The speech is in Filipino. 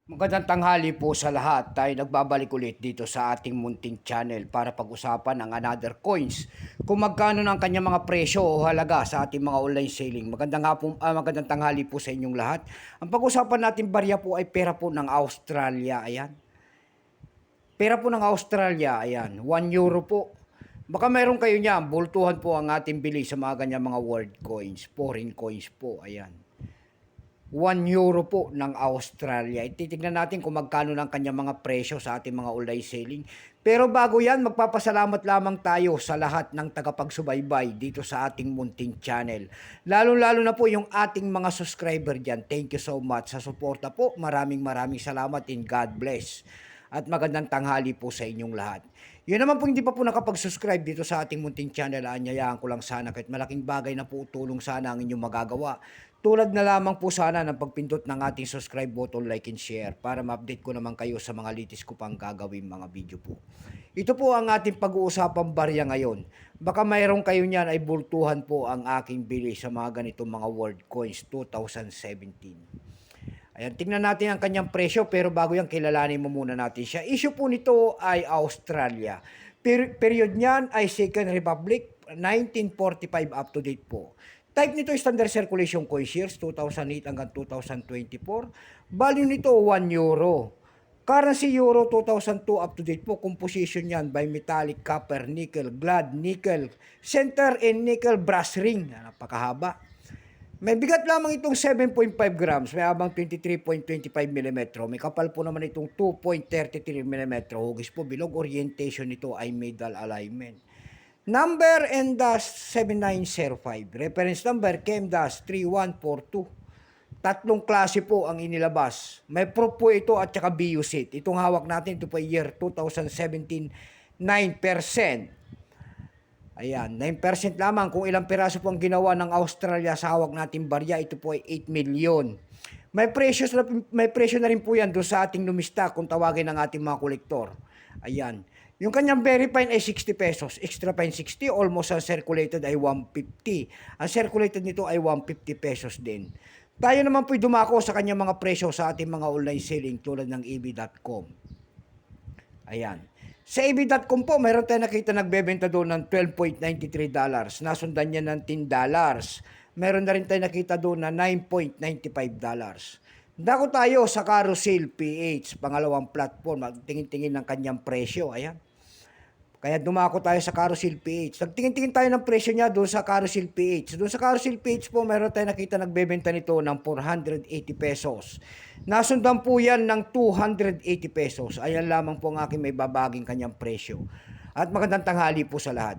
Magandang tanghali po sa lahat. Tayo nagbabalik ulit dito sa ating munting channel para pag-usapan ang another coins. Kung magkano ng kanyang mga presyo o halaga sa ating mga online selling. Magandang tanghali po sa inyong lahat. Ang pag-usapan natin barya po ay pera po ng Australia. Ayan. Pera po ng Australia. Ayan. 1 euro po. Baka mayroon kayo niyan. Bultuhan po ang ating bili sa mga ganyan mga world coins. Foreign coins po. Ayan. 1 euro po ng Australia. Titignan natin kung magkano ng kanyang mga presyo sa ating mga online selling. Pero bago yan, magpapasalamat lamang tayo sa lahat ng tagapagsubaybay dito sa ating munting channel. Lalo-lalo na po yung ating mga subscriber dyan. Thank you so much sa suporta po. Maraming salamat and God bless. At magandang tanghali po sa inyong lahat. Yun naman po hindi pa po nakapag-subscribe dito sa ating munting channel, anyayaan ko lang sana kahit malaking bagay na po tulong sana ang inyong magagawa. Tulad na lamang po sana ng pagpindot ng ating subscribe button, like and share para ma-update ko naman kayo sa mga litis ko pang gagawin mga video po. Ito po ang ating pag-uusapang barya ngayon. Baka mayroon kayo niyan ay bultuhan po ang aking bili sa mga ganitong mga world coins 2017. Ayan, tingnan natin ang kanyang presyo pero bago yan, kilalanin mo muna natin siya. Issue po nito ay Australia. Period niyan ay Second Republic, 1945 up to date po. Type nito Standard Circulation Coin Shares, 2008 hanggang 2024. Value nito 1 euro. Currency euro 2002 up to date po. Composition yan by metallic, copper, nickel, glad, nickel, center and nickel brass ring. Napakahaba. May bigat lamang itong 7.5 grams, may habang 23.25 mm. May kapal po naman itong 2.33 mm. Hugis po, bilog, orientation nito ay middle alignment. Number NDAS7905. Reference number KEM-3142. Tatlong klase po ang inilabas. May proof po ito at saka BUSIT. Itong hawak natin, ito po year 2017, 9%. Ayan, 9% lamang kung ilang piraso po ang ginawa ng Australia sa hawak nating barya. Ito po ay 8 million. May presyo na rin po yan doon sa ating lumista kung tawagin ng ating mga kolektor. Ayan. Yung kanyang very fine ay 60 pesos. Extra fine 60. Almost ang circulated ay 150. Ang circulated nito ay 150 pesos din. Tayo naman po'y dumako sa kanyang mga presyo sa ating mga online selling tulad ng eb.com. Ayan. Sa eb.com po, mayroon tayo nakita nagbebenta doon ng $12.93. Nasundan niya ng $10. Meron na rin tayo nakita doon na $9.95. Dako tayo sa Carousel PH, pangalawang platform. Tingin-tingin ng kanyang presyo. Ayan. Kaya dumako tayo sa Carousel PH. Nagtingin-tingin tayo ng presyo niya doon sa Carousel PH. Doon sa Carousel PH po, meron tayo nakita nagbebenta nito ng 480 pesos. Nasundan po yan ng 280 pesos. Ayan lamang po ang aking may babaging kanyang presyo. At magandang tanghali po sa lahat.